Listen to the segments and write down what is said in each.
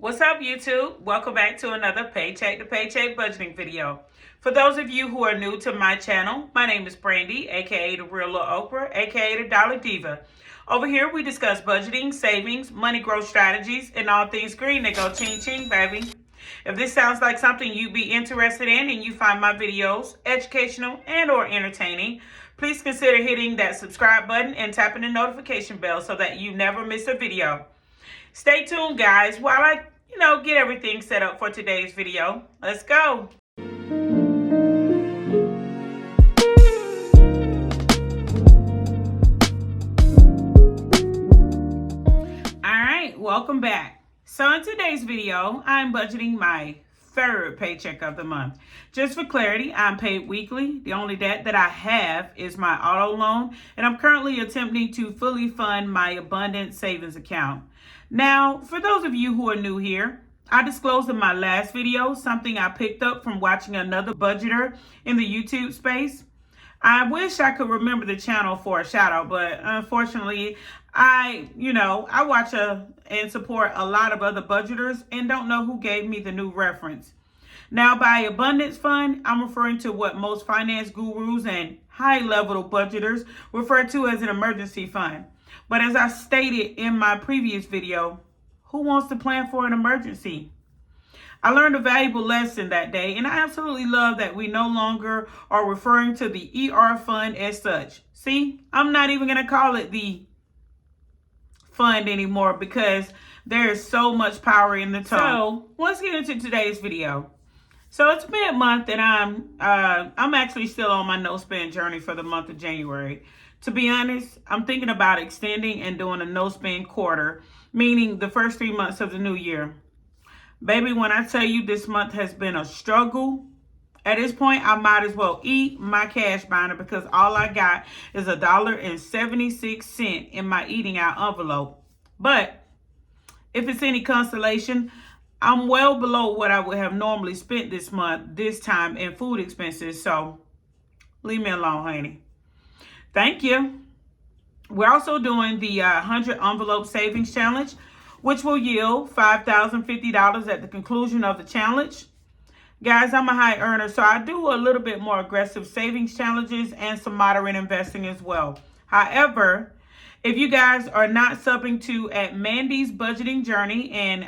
What's up, YouTube? Welcome back to another Paycheck to Paycheck budgeting video. For those of you who are new to my channel, my name is Brandy, aka the real LilOprah, aka the Dollar Diva. Over here, we discuss budgeting, savings, money growth strategies, and all things green that go ching ching, baby. If this sounds like something you'd be interested in and you find my videos educational and or entertaining, please consider hitting that subscribe button and tapping the notification bell so that you never miss a video. Stay tuned, guys, while I get everything set up for today's video. Let's go. All right, welcome back. So in today's video, I'm budgeting my third paycheck of the month. Just for clarity, I'm paid weekly. The only debt that I have is my auto loan, and I'm currently attempting to fully fund my abundant savings account. Now, for those of you who are new here, I disclosed in my last video something I picked up from watching another budgeter in the YouTube space. I wish I could remember the channel for a shout out, but unfortunately, I watch and support a lot of other budgeters and don't know who gave me the new reference. Now, by abundance fund, I'm referring to what most finance gurus and high-level budgeters refer to as an emergency fund. But as I stated in my previous video, who wants to plan for an emergency? I learned a valuable lesson that day, and I absolutely love that we no longer are referring to the ER fund as such. See, I'm not even going to call it the fund anymore because there is so much power in the tone. So let's get into today's video. So it's mid-month, and I'm actually still on my no-spend journey for the month of January. To be honest, I'm thinking about extending and doing a no-spend quarter, meaning the first 3 months of the new year. Baby, when I tell you this month has been a struggle, at this point, I might as well eat my cash binder because all I got is $1.76 in my eating out envelope. But if it's any consolation, I'm well below what I would have normally spent this month, this time in food expenses. So leave me alone, honey. Thank you. We're also doing the 100 envelope savings challenge, which will yield $5,050 at the conclusion of the challenge. Guys, I'm a high earner, so I do a little bit more aggressive savings challenges and some moderate investing as well. However, if you guys are not subbing to at Mandy's budgeting journey, and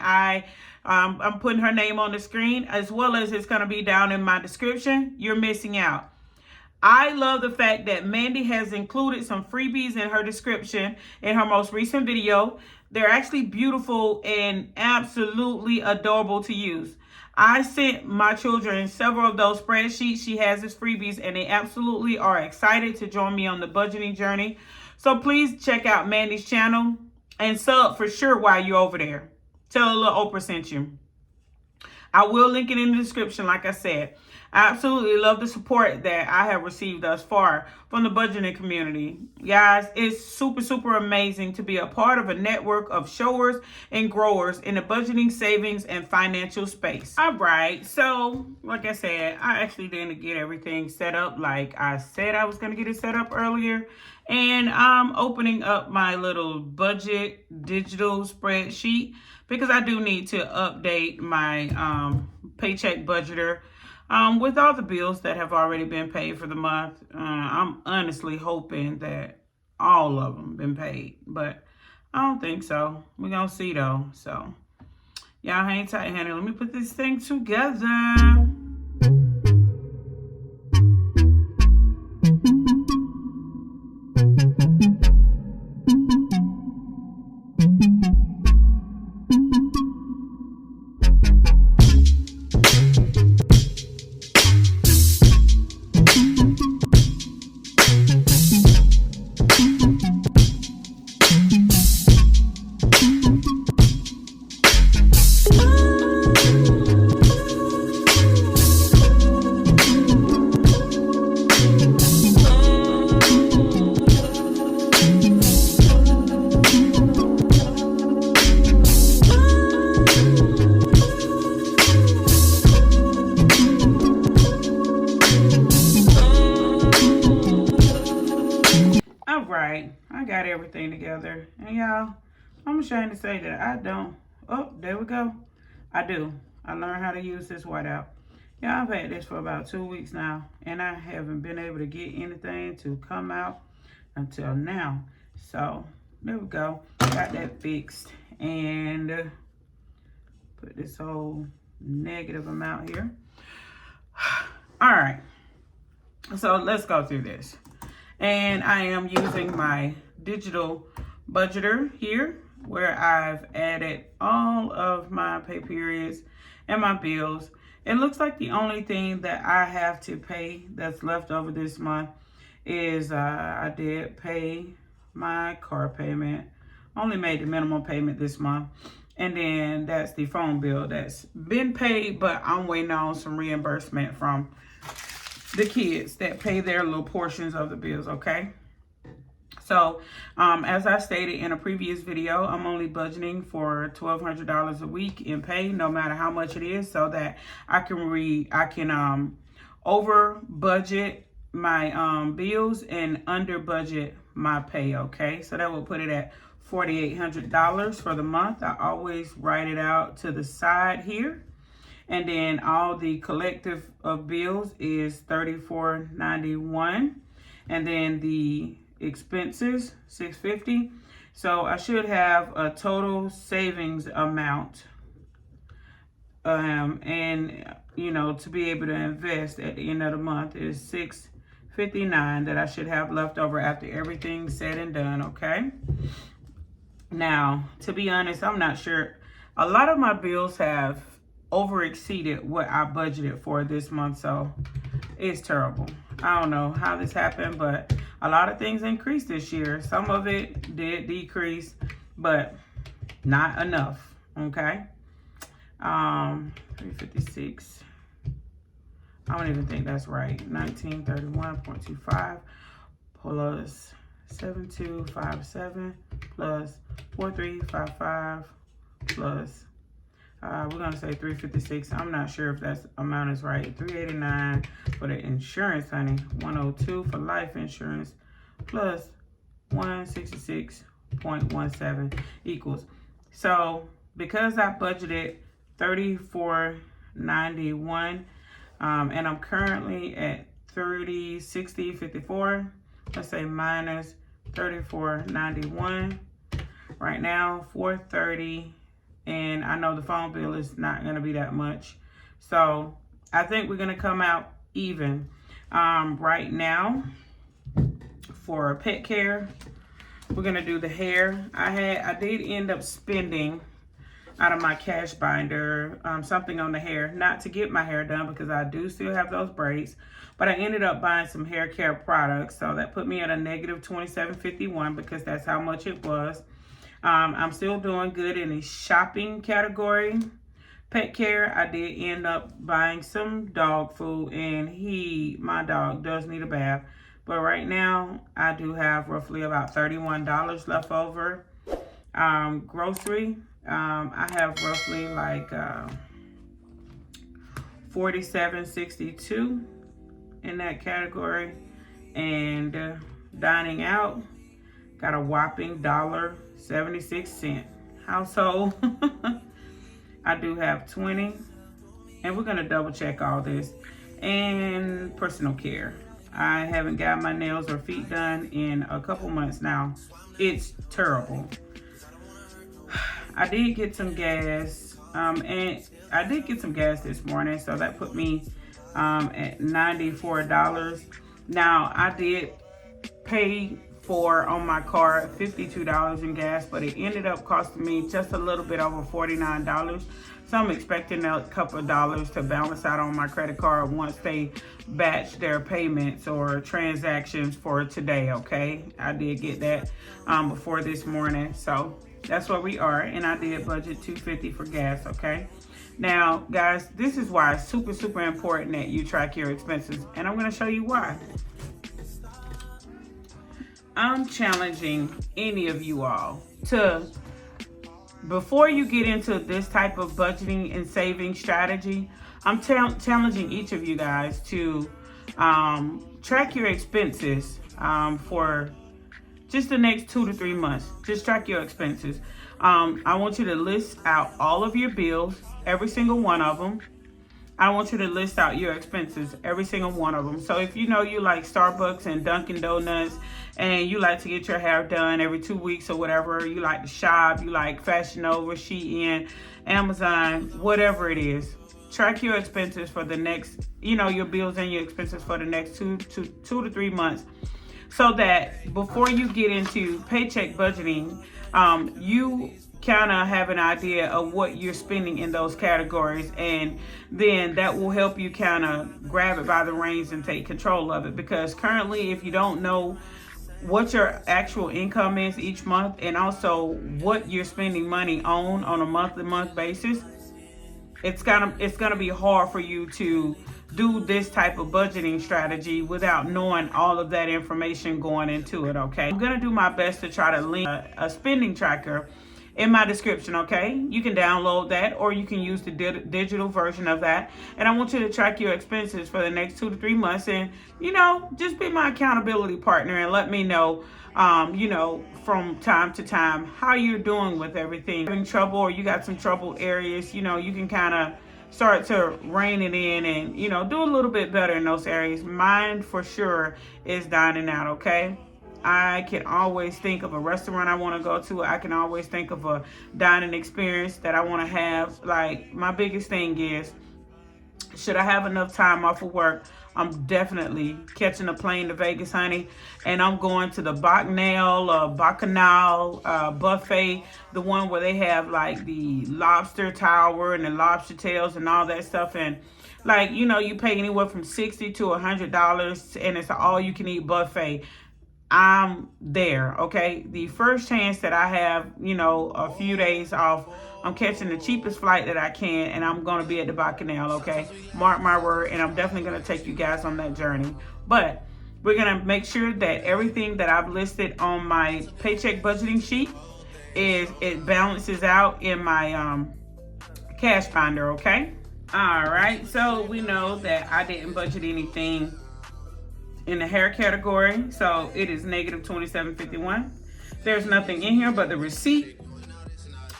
I'm putting her name on the screen as well as it's going to be down in my description, you're missing out. I love the fact that Mandy has included some freebies in her description in her most recent video. They're actually beautiful and absolutely adorable to use. I sent my children several of those spreadsheets she has as freebies, and they absolutely are excited to join me on the budgeting journey. So please check out Mandy's channel and sub for sure while you're over there. Tell her LilOprah sent you. I will link it in the description, like I said. I absolutely love the support that I have received thus far from the budgeting community. Guys, it's super amazing to be a part of a network of showers and growers in the budgeting, savings, and financial space. All right, so like I said, I actually didn't get everything set up like I said I was going to get it set up earlier. And I'm opening up my little budget digital spreadsheet because I do need to update my paycheck budgeter with all the bills that have already been paid for the month. I'm honestly hoping that all of them been paid, but I don't think so. We're going to see though. So y'all hang tight, honey. Let me put this thing together. I got everything together. And y'all, I'm ashamed to say that I don't. Oh, there we go. I do. I learned how to use this whiteout. Yeah, I've had this for about 2 weeks now, and I haven't been able to get anything to come out until now. So there we go. Got that fixed, and put this whole negative amount here. All right, so let's go through this. And I am using my digital budgeter here, where I've added all of my pay periods and my bills. It looks like the only thing that I have to pay that's left over this month is I did pay my car payment. Only made the minimum payment this month. And then that's the phone bill that's been paid, but I'm waiting on some reimbursement from the kids that pay their little portions of the bills, okay? So, as I stated in a previous video, I'm only budgeting for $1,200 a week in pay, no matter how much it is, so that I can over budget my bills and under budget my pay, okay? So that will put it at $4,800 for the month. I always write it out to the side here. And then all the collective of bills is $34.91. And then the expenses, $650. So I should have a total savings amount. And you know, to be able to invest at the end of the month is $659 that I should have left over after everything's said and done, okay? Now, to be honest, I'm not sure. A lot of my bills have over exceeded what I budgeted for this month, so it's terrible. I don't know how this happened, but a lot of things increased this year. Some of it did decrease, but not enough, okay? 356. I don't even think that's right. 1931.25 plus 7257 plus 4355 plus we're gonna say 356. I'm not sure if that amount is right. 389 for the insurance, honey. 102 for life insurance plus 166.17 equals. So because I budgeted $34.91, and I'm currently at 30.60.54. Let's say minus 34.91. Right now, 430. And I know the phone bill is not going to be that much. So I think we're going to come out even. Right now, for pet care, we're going to do the hair. I did end up spending out of my cash binder something on the hair. Not to get my hair done because I do still have those braids. But I ended up buying some hair care products. So that put me at a negative $27.51 because that's how much it was. I'm still doing good in the shopping category. Pet care, I did end up buying some dog food, and my dog does need a bath. But right now, I do have roughly about $31 left over. Grocery, I have roughly like $47.62 in that category. And dining out, got a whopping $1.76. Household, I do have 20, and we're gonna double check all this. And personal care, I haven't got my nails or feet done in a couple months now. It's terrible. I did get some gas, and I did get some gas this morning, so that put me at $94. Now, I did pay for on my card $52 in gas, but it ended up costing me just a little bit over $49. So I'm expecting a couple of dollars to balance out on my credit card once they batch their payments or transactions for today, okay? I did get that before this morning, so that's where we are. And I did budget $2.50 for gas, okay? Now, guys, this is why it's super, super important that you track your expenses, and I'm gonna show you why. I'm challenging any of you all to, before you get into this type of budgeting and saving strategy, I'm challenging each of you guys to track your expenses for just the next 2 to 3 months. Just track your expenses. I want you to list out all of your bills, every single one of them. I want you to list out your expenses, every single one of them. So if you know you like Starbucks and Dunkin' Donuts, and you like to get your hair done every 2 weeks or whatever, you like to shop, you like Fashion Nova, Shein, Amazon, whatever it is, track your expenses for the next, your bills and your expenses for the next 2 to 3 months, so that before you get into paycheck budgeting, you kind of have an idea of what you're spending in those categories, and then that will help you kind of grab it by the reins and take control of it. Because currently, if you don't know what your actual income is each month, and also what you're spending money on a month-to-month basis, it's gonna be hard for you to do this type of budgeting strategy without knowing all of that information going into it. Okay, I'm gonna do my best to try to link a spending tracker in my description. Okay, you can download that, or you can use the digital version of that, and I want you to track your expenses for the next 2 to 3 months, and just be my accountability partner and let me know from time to time how you're doing with everything. Having trouble, or you got some trouble areas, you can kind of start to rein it in and do a little bit better in those areas. Mine for sure is dining out. Okay, I can always think of a restaurant I want to go to. I can always think of a dining experience that I want to have. Like, my biggest thing is, should I have enough time off of work, I'm definitely catching a plane to Vegas, honey, and I'm going to the Bacchanal buffet, the one where they have like the lobster tower and the lobster tails and all that stuff, and you pay anywhere from $60 to $100, and it's an all-you-can-eat buffet. I'm there. Okay, the first chance that I have, a few days off, I'm catching the cheapest flight that I can, and I'm going to be at the Bacchanal. Okay, mark my word, and I'm definitely going to take you guys on that journey. But we're going to make sure that everything that I've listed on my paycheck budgeting sheet it balances out in my cash finder. Okay, all right, so we know that I didn't budget anything in the hair category, so it is negative $27.51. There's nothing in here but the receipt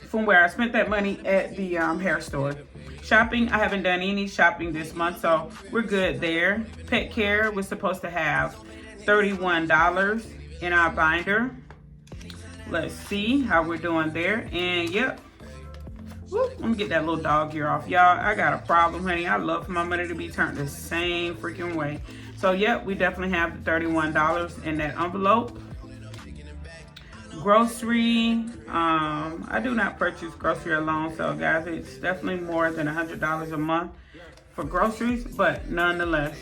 from where I spent that money at the hair store. Shopping, I haven't done any shopping this month, so we're good there. Pet care, we're supposed to have $31 in our binder. Let's see how we're doing there. And yep, let me get that little dog ear off. Y'all, I got a problem, honey. I love for my money to be turned the same freaking way. So, yep, we definitely have the $31 in that envelope. Grocery, I do not purchase grocery alone. So, guys, it's definitely more than $100 a month for groceries. But nonetheless,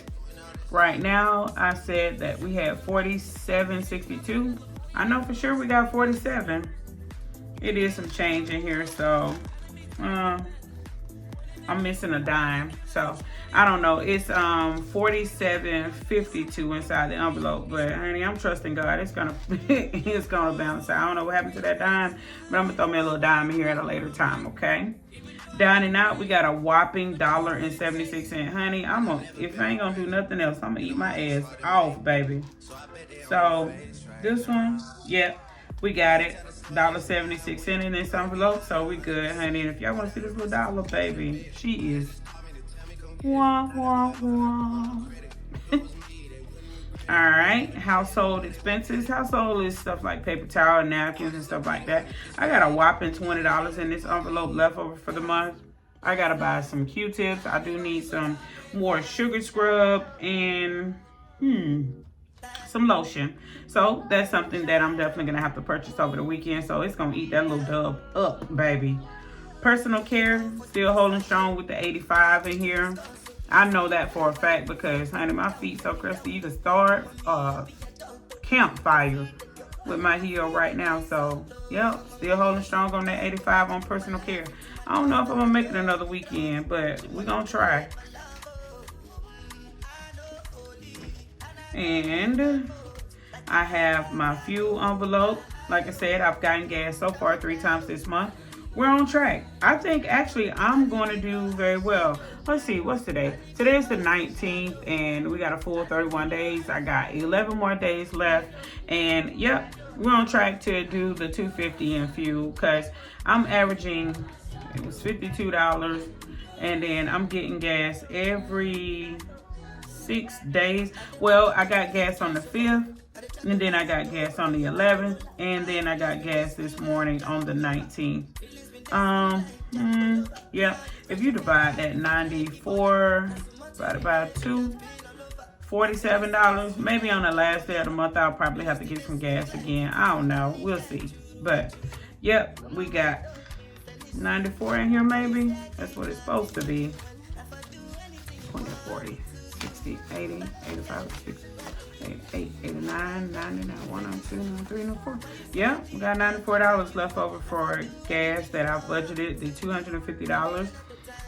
right now, I said that we had $47.62. I know for sure we got 47. It is some change in here, so I'm missing a dime, so I don't know. It's $47.52 inside the envelope, but honey, I'm trusting God. It's gonna it's gonna balance out. I don't know what happened to that dime, but I'm gonna throw me a little dime in here at a later time. Okay, dining out, we got a whopping $1.76, honey. If I ain't gonna do nothing else, I'm gonna eat my ass off, baby. So this one, yep, we got it. $1.76 in this envelope, so we good, honey. And if y'all want to see this little dollar, baby, she is wah wah wah. All right, household expenses. Household is stuff like paper towel, napkins, and stuff like that. I got a whopping $20 in this envelope left over for the month. I gotta buy some Q-tips. I do need some more sugar scrub and some lotion. So that's something that I'm definitely gonna have to purchase over the weekend. So it's gonna eat that little dub up, baby. Personal care, still holding strong with the 85 in here. I know that for a fact because, honey, my feet so crusty. You can start a campfire with my heel right now. So, yep, still holding strong on that 85 on personal care. I don't know if I'm gonna make it another weekend, but we're gonna try. And I have my fuel envelope. Like I said, I've gotten gas so far 3 times this month. We're on track. I think actually I'm going to do very well. Let's see, what's today? Today is the 19th and we got a full 31 days. I got 11 more days left. And yep, we're on track to do the $2.50 in fuel, because I'm averaging, it was $52, and then I'm getting gas every 6 days. Well, I got gas on the 5th, and then I got gas on the 11th, and then I got gas this morning on the 19th. Yeah, if you divide that 94 divided by 2, $47. Maybe on the last day of the month, I'll probably have to get some gas again. I don't know. We'll see. But, yep, we got 94 in here maybe. That's what it's supposed to be. 20, 40, 60, 80, 85, 60, 88, 89, 99, 102, 93, 94. Yeah, we got $94 left over for gas that I budgeted, the $250.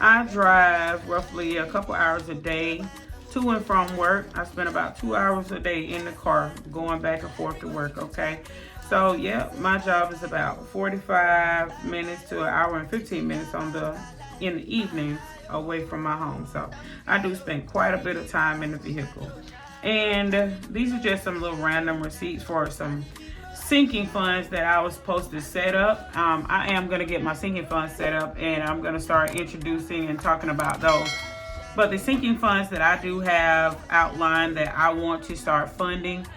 I drive roughly a couple hours a day to and from work. I spend about 2 hours a day in the car going back and forth to work, okay? So, yeah, my job is about 45 minutes to an hour and 15 minutes in the evening away from my home. So, I do spend quite a bit of time in the vehicle. And these are just some little random receipts for some sinking funds that I was supposed to set up. I am going to get my sinking funds set up, and I'm going to start introducing and talking about those. But the sinking funds that I do have outlined that I want to start funding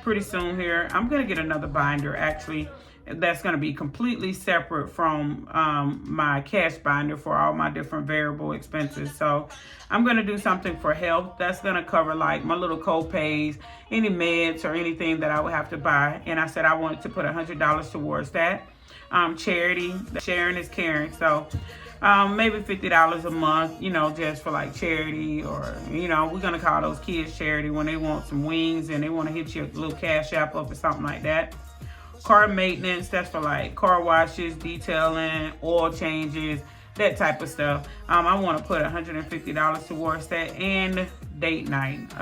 pretty soon here. I'm going to get another binder, actually, that's going to be completely separate from my cash binder for all my different variable expenses. So I'm going to do something for health that's going to cover like my little co-pays, any meds or anything that I would have to buy. And I said I wanted to put $100 towards that. Charity, sharing is caring. So maybe $50 a month, you know, just for like charity, or, you know, we're going to call those kids charity when they want some wings and they want to hit you a little cash app up or something like that. Car maintenance, that's for like car washes, detailing, oil changes, that type of stuff. I want to put $150 towards that, and date night.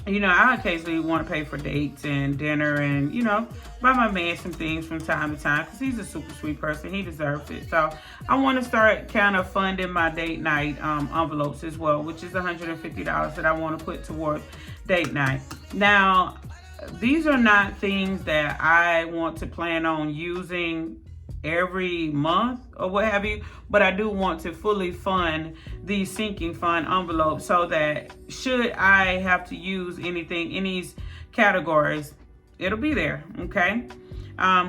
You know, I occasionally want to pay for dates and dinner and, you know, buy my man some things from time to time because he's a super sweet person. He deserves it. So I want to start kind of funding my date night envelopes as well, which is $150 that I want to put towards date night. Now, these are not things that I want to plan on using every month or what have you, but I do want to fully fund these sinking fund envelopes so that should I have to use anything in these categories, it'll be there, okay?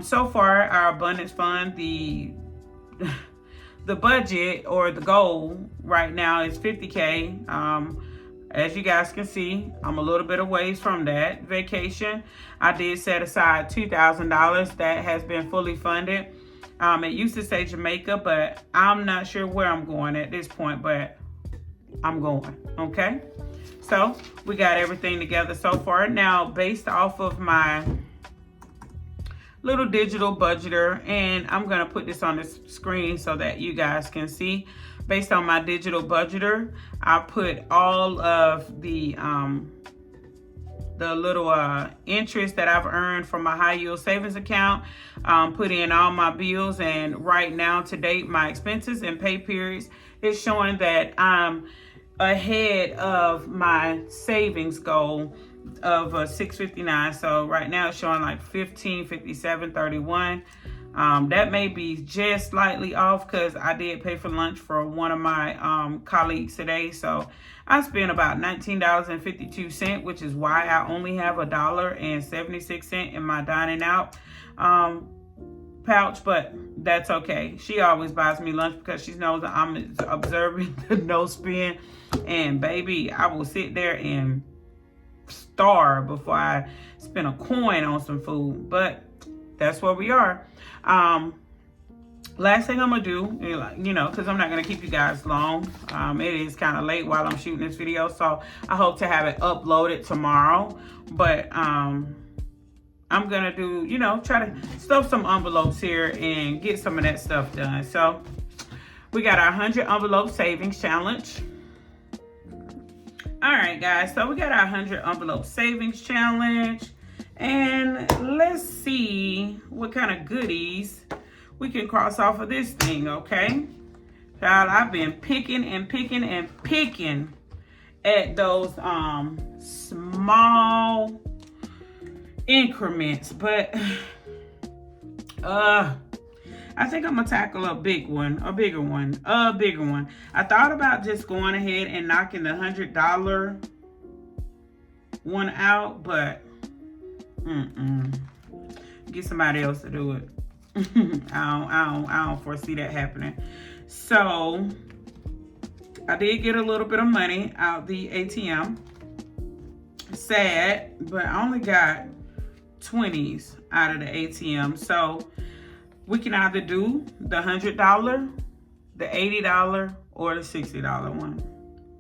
So far, our abundance fund, the budget or the goal right now is $50K. As you guys can see, I'm a little bit of ways from that. Vacation, I did set aside $2,000 that has been fully funded. It used to say Jamaica, but I'm not sure where I'm going at this point, but I'm going, okay? So we got everything together so far. Now, based off of my little digital budgeter, and I'm gonna put this on the screen so that you guys can see. Based on my digital budgeter, I put all of the little interest that I've earned from my high yield savings account, put in all my bills, and right now to date my expenses and pay periods is showing that I'm ahead of my savings goal of $659. So right now it's showing like $1557.31. That may be just slightly off because I did pay for lunch for one of my colleagues today. So I spent about $19.52, which is why I only have $1.76 in my dining out pouch, but that's okay. She always buys me lunch because she knows that I'm observing the no spend. And baby, I will sit there and starve before I spend a coin on some food, but that's where we are. Last thing I'm gonna do, you know, because I'm not gonna keep you guys long. It is kind of late while I'm shooting this video, so I hope to have it uploaded tomorrow. But I'm gonna do, you know, try to stuff some envelopes here and get some of that stuff done. So we got our 100 envelope savings challenge. All right, guys, so we got our 100 envelope savings challenge, and let's see what kind of goodies we can cross off of this thing, okay? Child, I've been picking and picking and picking at those small increments, but I think I'm gonna tackle a bigger one. I thought about just going ahead and knocking the $100 one out, but get somebody else to do it. I don't foresee that happening. So I did get a little bit of money out the ATM. Sad, but I only got 20s out of the ATM. So we can either do the $100, the $80, or the $60 one.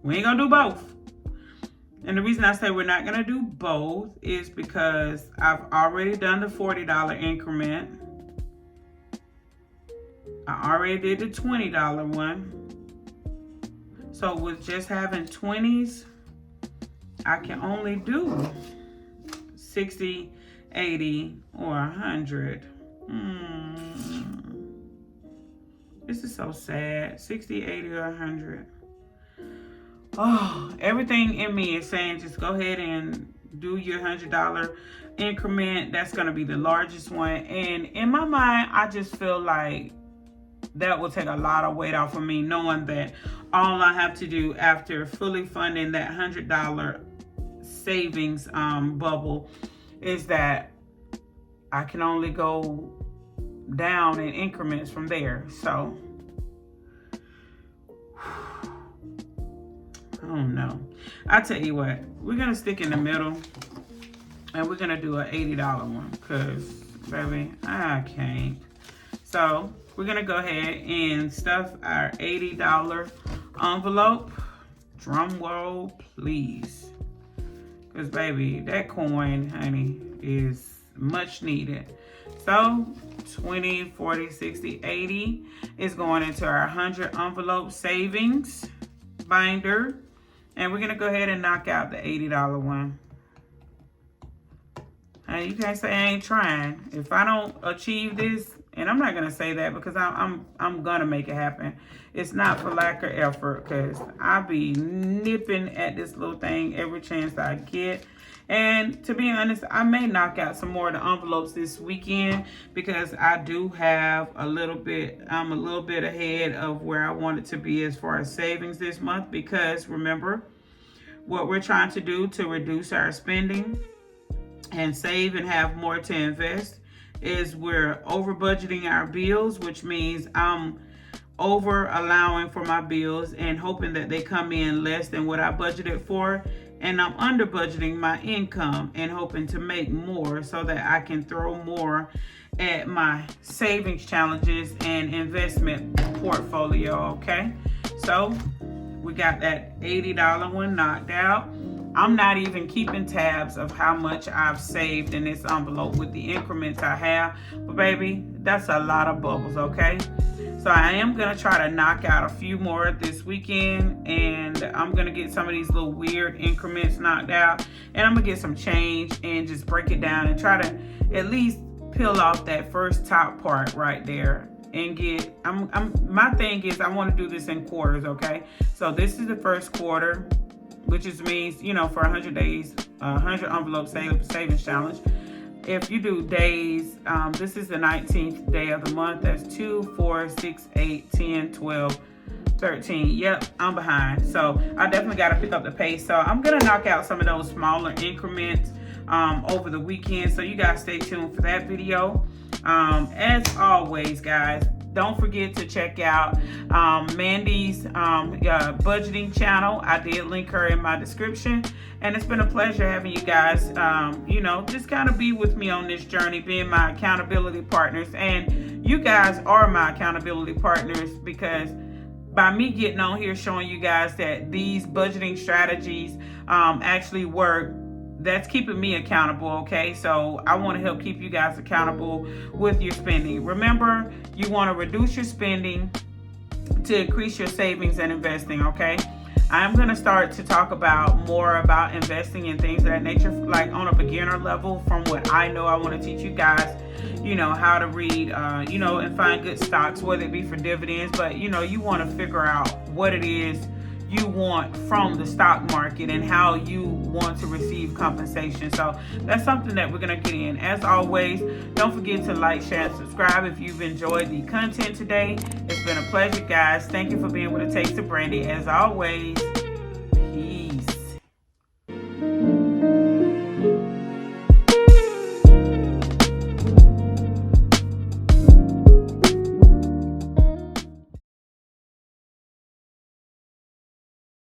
We ain't gonna do both. And the reason I say we're not gonna do both is because I've already done the $40 increment. I already did the $20 one. So with just having 20s, I can only do 60, 80, or 100. This is so sad. 60, 80, or 100. Oh, everything in me is saying just go ahead and do your $100 increment. That's going to be the largest one. And in my mind, I just feel like that will take a lot of weight off of me, knowing that all I have to do after fully funding that $100 savings bubble is that I can only go down in increments from there. So I don't know. I tell you what, we're gonna stick in the middle and we're gonna do an $80 one because baby, I can't. So we're gonna go ahead and stuff our $80 envelope. Drum roll, please. Because baby, that coin, honey, is much needed. So 20, 40, 60, 80 is going into our 100 envelope savings binder. And we're gonna go ahead and knock out the $80 one. And you can't say I ain't trying. If I don't achieve this, and I'm not gonna say that because I'm gonna make it happen. It's not for lack of effort, because I be nipping at this little thing every chance I get. And to be honest, I may knock out some more of the envelopes this weekend because I do have I'm a little bit ahead of where I want it to be as far as savings this month, because remember what we're trying to do to reduce our spending and save and have more to invest is we're over budgeting our bills, which means I'm over allowing for my bills and hoping that they come in less than what I budgeted for. And I'm under budgeting my income and hoping to make more so that I can throw more at my savings challenges and investment portfolio, okay? So we got that $80 one knocked out. I'm not even keeping tabs of how much I've saved in this envelope with the increments I have. But baby, that's a lot of bubbles, okay? So I am going to try to knock out a few more this weekend, and I'm going to get some of these little weird increments knocked out, and I'm going to get some change and just break it down and try to at least peel off that first top part right there and get, my thing is I want to do this in quarters, okay? So this is the first quarter, which just means, for 100 days, 100 envelope savings challenge. If you do days, this is the 19th day of the month. That's 2, 4, 6, 8, 10, 12, 13. Yep, I'm behind. So I definitely got to pick up the pace. So I'm going to knock out some of those smaller increments over the weekend. So you guys stay tuned for that video. As always, guys, don't forget to check out Mandy's budgeting channel. I did link her in my description. And it's been a pleasure having you guys, just kind of be with me on this journey, being my accountability partners. And you guys are my accountability partners because by me getting on here showing you guys that these budgeting strategies actually work, that's keeping me accountable, okay? So I want to help keep you guys accountable with your spending. Remember, you want to reduce your spending to increase your savings and investing, okay? I'm going to start to talk more about investing in things of that nature, like on a beginner level from what I know. I want to teach you guys, how to read, and find good stocks, whether it be for dividends. But, you want to figure out what it is you want from the stock market and how you want to receive compensation. So that's something that we're going to get in. As always, don't forget to like, share, and subscribe if you've enjoyed the content today. It's been a pleasure, guys. Thank you for being with A Taste of Brandy. As always,